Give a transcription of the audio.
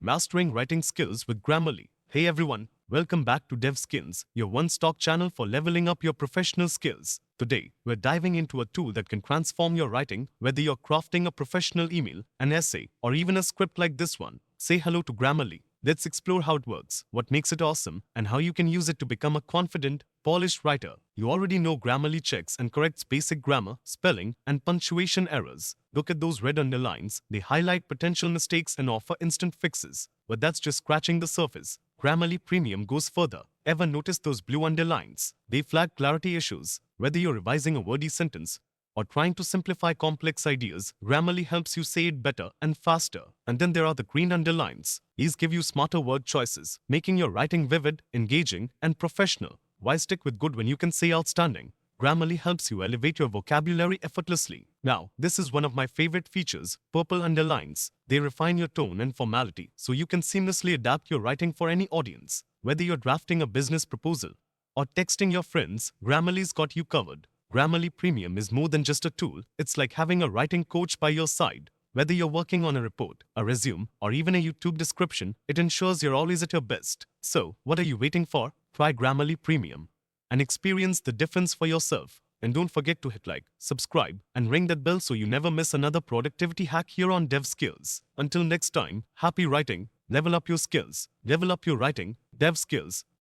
Mastering Writing Skills with Grammarly. Hey everyone, welcome back to DevSkills, your one-stop channel for leveling up your professional skills. Today, we're diving into a tool that can transform your writing, whether you're crafting a professional email, an essay, or even a script like this one. Say hello to Grammarly. Let's explore how it works, what makes it awesome, and how you can use it to become a confident, polished writer. You already know Grammarly checks and corrects basic grammar, spelling, and punctuation errors. Look at those red underlines. They highlight potential mistakes and offer instant fixes. But that's just scratching the surface. Grammarly Premium goes further. Ever notice those blue underlines? They flag clarity issues. Whether you're revising a wordy sentence or trying to simplify complex ideas, Grammarly helps you say it better and faster. And then there are the green underlines. These give you smarter word choices, making your writing vivid, engaging, and professional. Why stick with good when you can say outstanding? Grammarly helps you elevate your vocabulary effortlessly. Now, this is one of my favorite features, purple underlines. They refine your tone and formality, so you can seamlessly adapt your writing for any audience. Whether you're drafting a business proposal or texting your friends, Grammarly's got you covered. Grammarly Premium is more than just a tool, it's like having a writing coach by your side. Whether you're working on a report, a resume, or even a YouTube description, it ensures you're always at your best. So, what are you waiting for? Try Grammarly Premium and experience the difference for yourself. And don't forget to hit like, subscribe, and ring that bell so you never miss another productivity hack here on DevSkills. Until next time, happy writing, level up your skills, level up your writing, DevSkills.